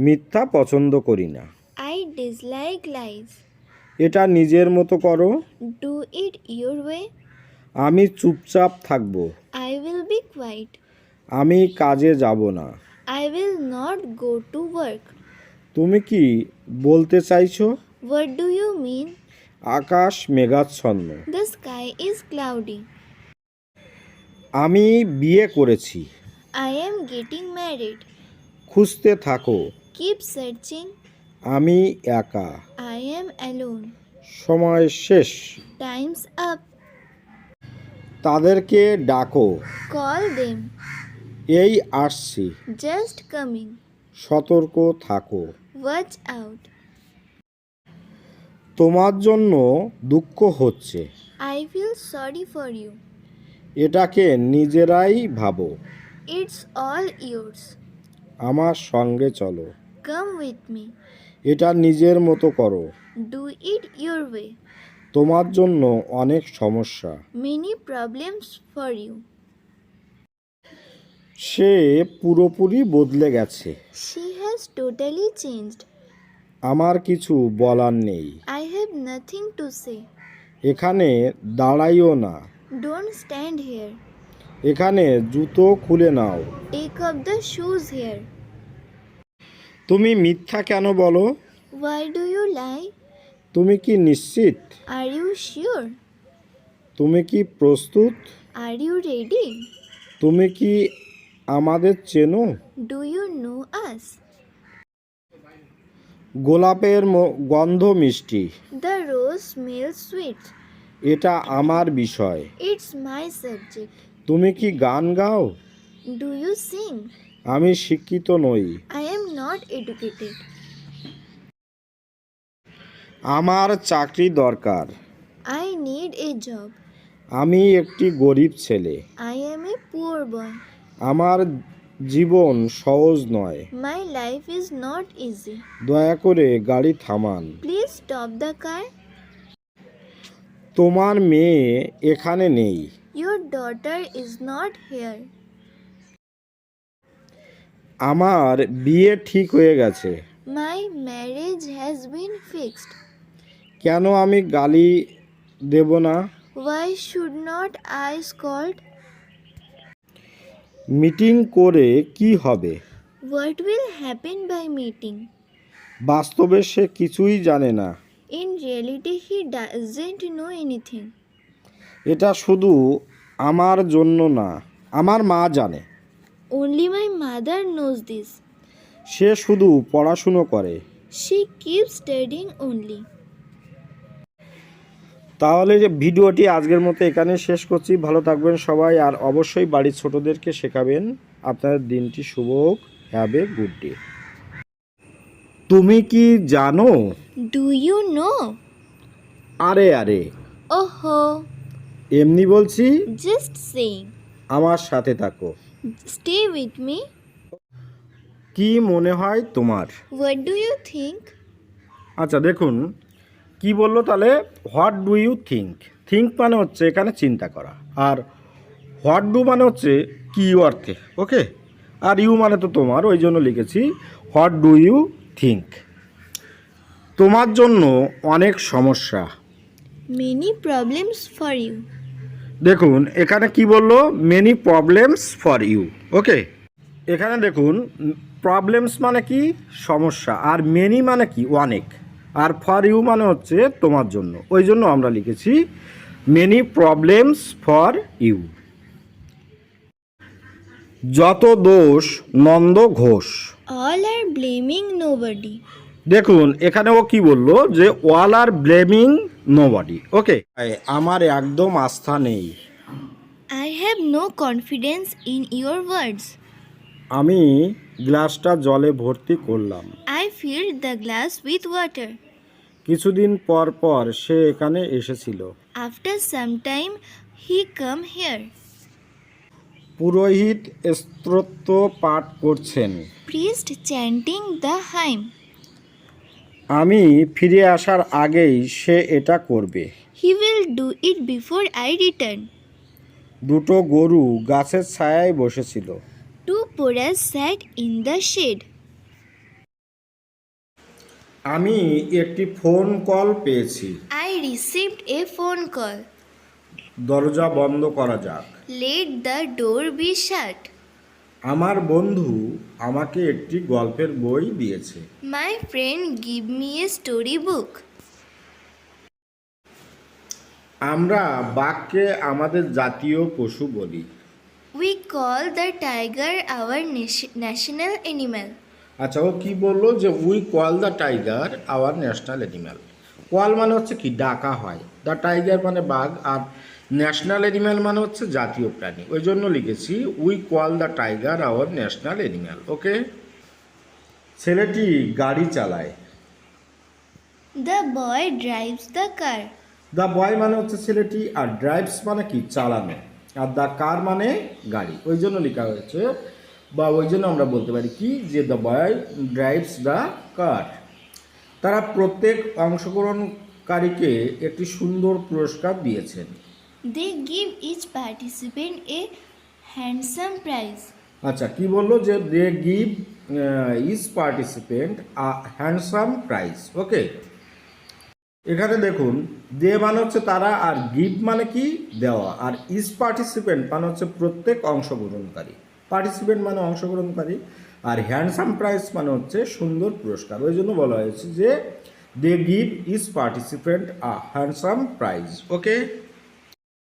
মিথ্যা পছন্দ করি না। I dislike lies. এটা নিজের মতো করো। Do it your way. আমি চুপচাপ থাকব। I will be quiet. আমি কাজে যাব না। I will not go to work. তুমি কি বলতে চাইছো? What do you mean? আকাশ মেঘাচ্ছন্ন। The sky is cloudy. আমি বিয়ে করেছি। I am getting married. খুঁজতে থাকো। Keep searching. আমি একা। I am alone. সময় শেষ। Time's up. তাদেরকে ডাকো। Call them. এই আসছি। Just coming. সতর্ক থাকো। Watch out. তোমার জন্য দুঃখ হচ্ছে। I feel sorry for you. এটাকে নিজেরাই ভাবো। It's all yours. আমার সঙ্গে চলো। Come with me. এটা নিজের মতো করো। Do it your way. তোমার জন্য অনেক সমস্যা। Many problems for you. সে পুরোপুরি বদলে গেছে। She has totally changed. আমার কিছু বলার নেই। I have nothing to say. এখানে দাঁড়াইও না। Don't stand here. এখানে জুতো খুলে নাও। Take off the shoes here. তুমি মিথ্যা কেন বলো? Why do you lie? তুমি কি নিশ্চিত? Are you sure? তুমি কি প্রস্তুত? Are you ready? তুমি কি আমাদের চেনো? Do you know us? গোলাপের গন্ধ মিষ্টি। The rose smells sweet. এটা আমার বিষয়। It's my subject. তুমি কি গান গাও? Do you sing? আমি শিক্ষিত নই। I am not educated. আমার চাকরি দরকার। I need a job. আমি একটি গরিব ছেলে। I am a poor boy. আমার জীবন সহজ নয়। My life is not easy. দয়া করে গাড়ি থামান। Please stop the car. তোমার মেয়ে এখানে নেই। Your daughter is not here. আমার বিয়ে ঠিক হয়ে গেছে। My marriage has been fixed. কেন আমি গালি দেব না? Why should not I scold? Meeting করে কি হবে? What will happen by meeting? বাস্তবে সে কিছুই জানে না। In reality, he doesn't know anything. এটা শুধু আমার জন্য না, আমার মা জানে। Only my mother knows this. সে শুধু পড়াশুনো করে। She keeps studying only. তাহলে যে ভিডিওটি আজকের মতো এখানে শেষ করছি। ভালো থাকবেন সবাই, আর অবশ্যই বাড়ির ছোটদেরকে শেখাবেন। আপনাদের দিনটি শুভ হোক। Have a good day. তুমি কি জানো? Do you know? আরে আরে, Oh, এমনি বলছি। just saying. আমার সাথে থাকো। Stay with me. কি মনে হয় তোমার? What do you think? আচ্ছা দেখুন কি বললো তাহলে। What do you think. Think মানে হচ্ছে এখানে চিন্তা করা, আর হোয়াট ডু মানে হচ্ছে কি অর্থে। ওকে, আর ইউ মানে তো তোমার, ওই জন্য লিখেছি হোয়াট ডু ইউ থিঙ্ক। তোমার জন্য অনেক সমস্যা। Many problems for you. দেখুন এখানে কি বললো, মেনি প্রবলেমস ফর ইউ। ওকে, এখানে দেখুন প্রবলেমস মানে কি সমস্যা, আর মেনি মানে কি অনেক, আর ফর ইউ মানে হচ্ছে তোমার জন্য, ওই জন্য আমরা লিখেছি মেনি প্রবলেমস ফর ইউ। যত দোষ Nanda Ghosh. All are blaming nobody. দেখুন এখানে ও কি বললো যে অল আর ব্লেমিং নোবডি। ওকে, আমার একদম আস্থা নেই। I have no confidence in your words. আমি গ্লাসটা জলে ভর্তি করলাম। I filled the glass with water. কিছুদিন পর পর সে এখানে এসেছিল। After some time, he come here. পুরোহিত স্তোত্র পাঠ করছেন। Priest chanting the hymn. আমি ফিরে আসার আগেই সে এটা করবে। He will do it before I return. দুটো গরু গাছের ছায়ায় বসেছিল। Two porras sat in the shade. আমি একটি ফোন কল পেয়েছি। I received a phone call. দরজা বন্ধ করা যাক। Let the door be shut. আমার বন্ধু আমাকে একটি গল্পের বই দিয়েছে। My friend gave me a storybook. আমরা বাঘকে আমাদের জাতীয় পশু বলি। We call the tiger our national animal. আচ্ছা, ও কি বললো যে we call the tiger our national animal. Call মানে হচ্ছে কি ডাকা হয়, দ্য টাইগার মানে বাঘ, আর ন্যাশনাল অ্যানিম্যাল মানে হচ্ছে জাতীয় প্রাণী। ওই জন্য লিখেছি we call the tiger our national animal. Okay. ছেলেটি গাড়ি চালায়। The boy drives the car. The boy মানে হচ্ছে ছেলেটি, আর ড্রাইভস মানে কি চালানো, আর দ্য কার মানে গাড়ি। ওই জন্য লেখা হয়েছে, বা ওই জন্য আমরা বলতে পারি কি যে the boy drives the car. তারা প্রত্যেক অংশগ্রহণকারীকে একটি সুন্দর পুরস্কার দিয়েছেন। They give each participant a handsome prize. আচ্ছা, কি বললো যে they give is participant a handsome prize. Okay. এখানে দেখুন, দে মানে হচ্ছে তারা, আর গিভ মানে কি দেওয়া, আর ইজ পার্টিসিপেন্ট মানে হচ্ছে প্রত্যেক অংশগ্রহণকারী। পার্টিসিপেন্ট মানে অংশগ্রহণকারী, আর হ্যান্ডসাম প্রাইজ মানে হচ্ছে সুন্দর পুরস্কার। ওই জন্য বলা হয়েছে যে they give is participant a handsome prize. Okay.